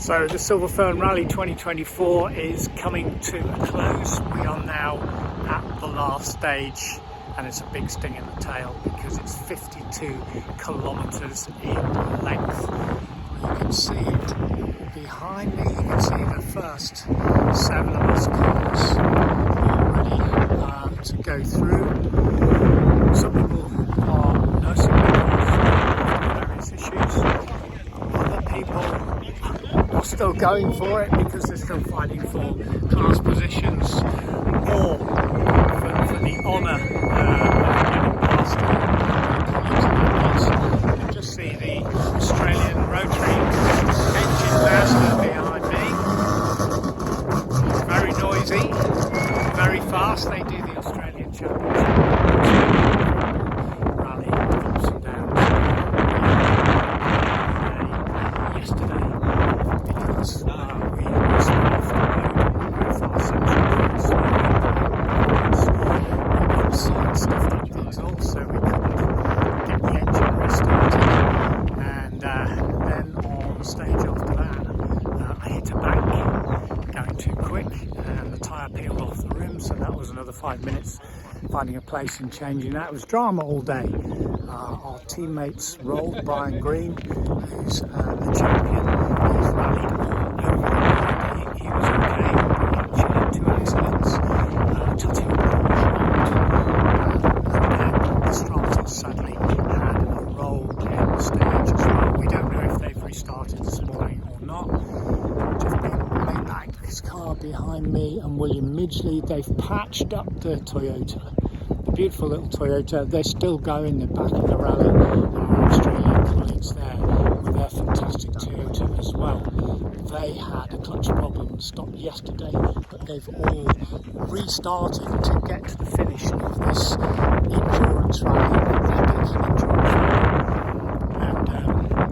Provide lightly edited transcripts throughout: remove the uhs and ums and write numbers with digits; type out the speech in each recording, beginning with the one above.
So the Silver Fern Rally 2024 is coming to a close. We are now at the last stage, and it's a big sting in the tail because it's 52 kilometres in length. You can see it behind me. You can see the first 7 of us cars already to go through. Some people are nursing various issues. Other people are still going for it because they're still fighting for class positions or for the honour of getting past the colleagues. You just see the Australian rotary engine master behind me. Very noisy, very fast. They do the Australian Championship rally ups and downs yesterday because we lost off the road with our central stuff like these also we couldn't get the engine restarted, and then on the stage after that I hit a bank going too quick and the tyre peeled off the rim, so that was another 5 minutes finding a place and changing that. It was drama all day. Our teammates rolled. Brian Green, who's the champion, he's rallied all over the world. He was okay, but he actually had 2 accidents. Tutting and then the Stratos sadly had a roll down the stage as well. We don't know if they've restarted this morning or not. Jeff Mayback, his car behind me, and William Midgley, they've patched up the Toyota. The beautiful little Toyota, they're still going, they're back in the rally. Our Australian colleagues there with their fantastic Toyota as well. They had a clutch problem and stopped yesterday, but they've all restarted to get to the finish of this endurance rally, epic endurance rally. And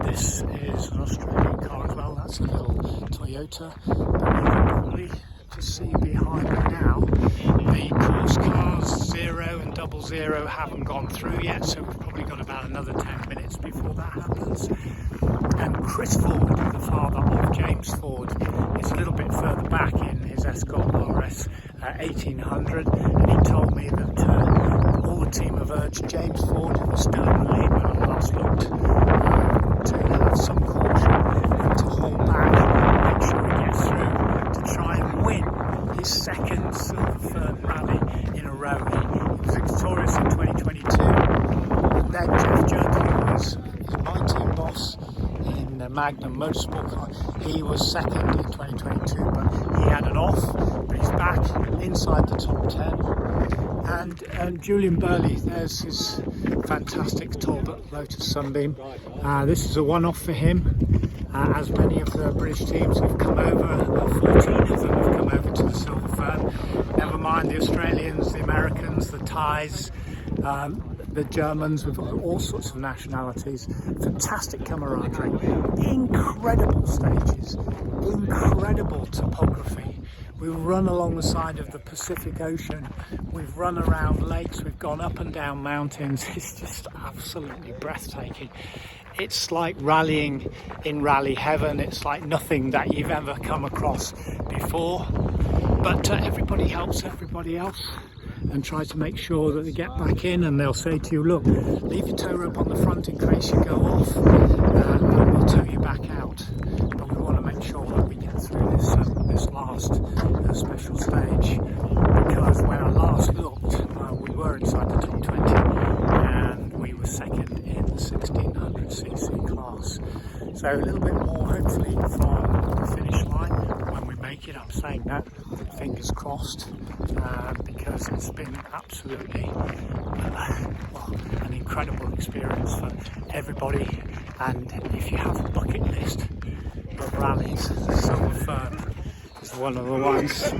this is an Australian car as well. That's a little Toyota, but you can probably just see behind me now the course cars 0 and 00 haven't gone through yet, so we've probably got about another 10 minutes before that happens. And Chris Ford, the father of James Ford, is a little bit further back in his Escort RS 1800, and he told me that all the team have urged James Ford, who was still in the lead when I last looked, to have some caution and to hold back and make sure he gets through to try and win his second Silver Fern rally in a row. He was victorious in 2022, and then Jeff Judd, who was my team boss in the Magnum Motorsport car, he was second in 2022, but he had an off, but he's back inside the top 10. And Julian Burley, there's his fantastic Talbot Lotus Sunbeam. This is a one-off for him, as many of the British teams have come over, 14 of them have come over to the Silver Fern. Never mind the Australians, the Americans, the Thais, the Germans, with all sorts of nationalities. Fantastic camaraderie, incredible stages, incredible topography. We've run along the side of the Pacific Ocean, we've run around lakes, we've gone up and down mountains. It's just absolutely breathtaking. It's like rallying in rally heaven. It's like nothing that you've ever come across before, but everybody helps everybody else and try to make sure that they get back in, and they'll say to you, look, leave your tow rope on the front in case you go off, and we'll tow you back out. But we want to make sure that we get through this last special stage, because when I last looked, we were inside the top 20 and we were second in the 1600cc class. So a little bit more hopefully from the finish line when we make it. I'm saying that, fingers crossed, because it's been absolutely an incredible experience for everybody. And if you have a bucket list of rallies, the Silver Fern is one of the ones.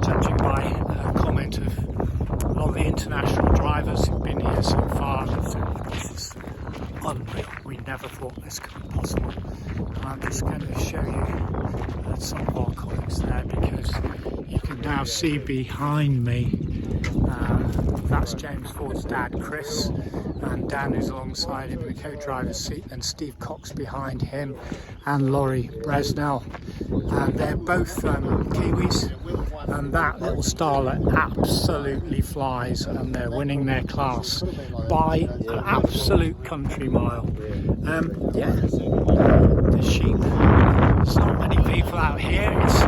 Judging by a comment of a lot of the international drivers who've been here so far, they've said, this is unreal. We never thought this could be possible. And I'm just going to show you some of our colleagues there, because you can now see behind me That's James Ford's dad, Chris, and Dan, who's alongside him in the co-driver's seat, and Steve Cox behind him, and Laurie Bresnell. And they're both Kiwis, and that little starlet absolutely flies, and they're winning their class by an absolute country mile. Yeah, the sheep, there's not many people out here. It's